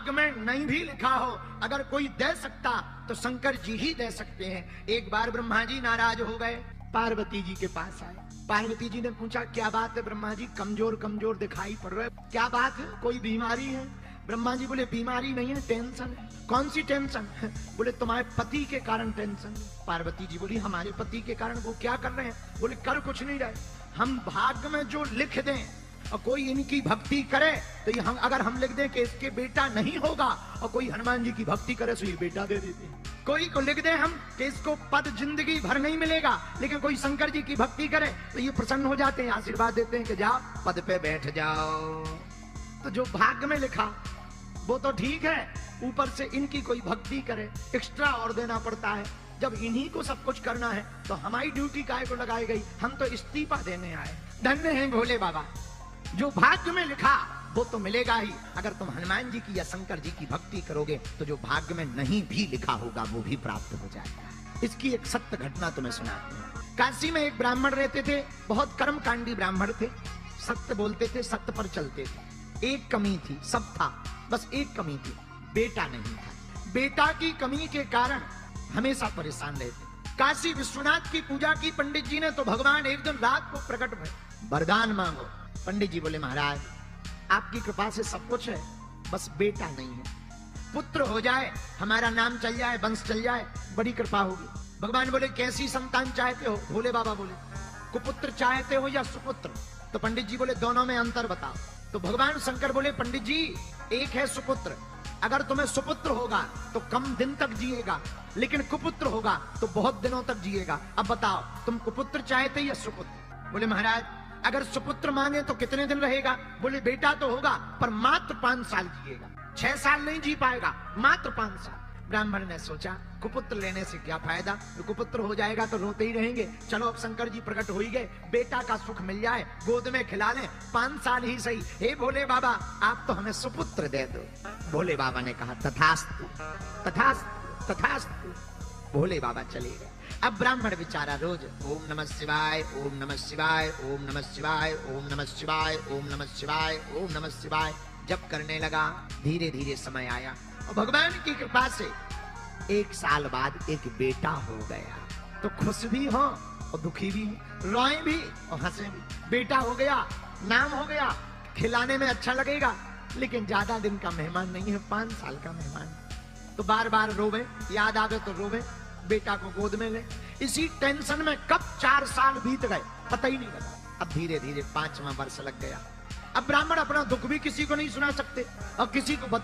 भाग्य में नहीं भी लिखा हो, अगर कोई दे सकता तो शंकर जी ही दे सकते हैं। एक बार ब्रह्मा जी नाराज हो गए, पार्वती जी के पास आए। पार्वती जी ने पूछा, क्या बात है ब्रह्मा जी, कमजोर कमजोर दिखाई पड़ रहे, क्या बात है, कोई बीमारी है? ब्रह्मा जी बोले, बीमारी नहीं है, टेंशन है। कौन सी टेंशन? बोले, तुम्हारे पति के कारण टेंशन। पार्वती जी बोली, हमारे पति के कारण? वो क्या कर रहे हैं? बोले, कर कुछ नहीं रहे, हम भाग्य में जो लिख दें और कोई इनकी भक्ति करे तो ये हम, अगर हम लिख दें कि इसके बेटा नहीं होगा और कोई हनुमान जी की भक्ति करे तो ये बेटा दे देते हैं। कोई को लिख दें हम कि इसको पद जिंदगी भर नहीं मिलेगा, लेकिन कोई शंकर जी की भक्ति करे तो ये प्रसन्न हो जाते हैं, आशीर्वाद देते हैं कि जाओ पद पे बैठ जाओ। तो जो भाग्य में लिखा वो तो ठीक है, ऊपर से इनकी कोई भक्ति करे एक्स्ट्रा और देना पड़ता है। जब इन्हीं को सब कुछ करना है तो हमारी ड्यूटी काहे को लगाई गई? हम तो इस्तीफा देने आए। धन्य हैं भोले बाबा, जो भाग्य में लिखा वो तो मिलेगा ही। अगर तुम हनुमान जी की या शंकर जी की भक्ति करोगे तो जो भाग्य में नहीं भी लिखा होगा वो भी प्राप्त हो जाएगा। इसकी एक सत्य घटना तुम्हें सुनाती हूं। काशी में एक ब्राह्मण रहते थे, बहुत कर्मकांडी ब्राह्मण थे, सत्य बोलते थे, सत्य पर चलते थे। एक कमी थी, सब था, बस एक कमी थी, बेटा नहीं था। बेटा की कमी के कारण हमेशा परेशान रहते। काशी विश्वनाथ की पूजा की पंडित जी ने तो भगवान एक दिन रात को प्रकट हुए, वरदान मांगो। पंडित जी बोले, महाराज आपकी कृपा से सब कुछ है, बस बेटा नहीं है, पुत्र हो जाए, हमारा नाम चल जाए, वंश चल जाए, बड़ी कृपा होगी। भगवान बोले, कैसी संतान चाहते हो? भोले बाबा बोले, कुपुत्र चाहते हो या सुपुत्र? तो पंडित जी बोले, दोनों में अंतर बताओ। तो भगवान शंकर बोले, पंडित जी एक है सुपुत्र, अगर तुम्हें सुपुत्र होगा तो कम दिन तक जिएगा, लेकिन कुपुत्र होगा तो बहुत दिनों तक जिएगा। अब बताओ तुम कुपुत्र चाहते या सुपुत्र? बोले, महाराज अगर सुपुत्र मांगे तो कितने दिन रहेगा? बोले, बेटा तो होगा पर मात्र 5 साल जिएगा, 6 साल नहीं जी पाएगा, मात्र 5 साल। ब्राह्मण ने सोचा, कुपुत्र लेने से क्या फायदा, तो कुपुत्र हो जाएगा तो रोते ही रहेंगे, चलो अब शंकर जी प्रकट हो ही गए, बेटा का सुख मिल जाए, गोद में खिला लें, 5 साल ही सही। हे भोले बाबा आप तो हमें सुपुत्र दे दो। भोले बाबा ने कहा, तथास्तु तथास्तु तथास्तु। भोले बाबा चले गए। अब ब्राह्मण बेचारा रोज ओम नमः शिवाय, ओम नमः शिवाय, ओम नमः शिवाय, ओम नमः शिवाय, ओम नमः शिवाय, ओम नमः शिवाय जप करने लगा। धीरे धीरे समय आया और भगवान की कृपा से 1 साल बाद एक बेटा हो गया। तो खुश भी हो और दुखी भी, रोए भी और हंसे भी। बेटा हो गया, नाम हो गया, खिलाने में अच्छा लगेगा, लेकिन ज्यादा दिन का मेहमान नहीं है, 5 साल का मेहमान। तो बार बार रोवे, याद आवे तो रोवे, बेटा को गोद में ले। इसी टेंशन में कब 4 साल बीत गए पता ही नहीं लगा। अब धीरे धीरे 5वां वर्ष लग गया। अब ब्राह्मण अपना दुख भी किसी को नहीं सुना सकते और किसी को बता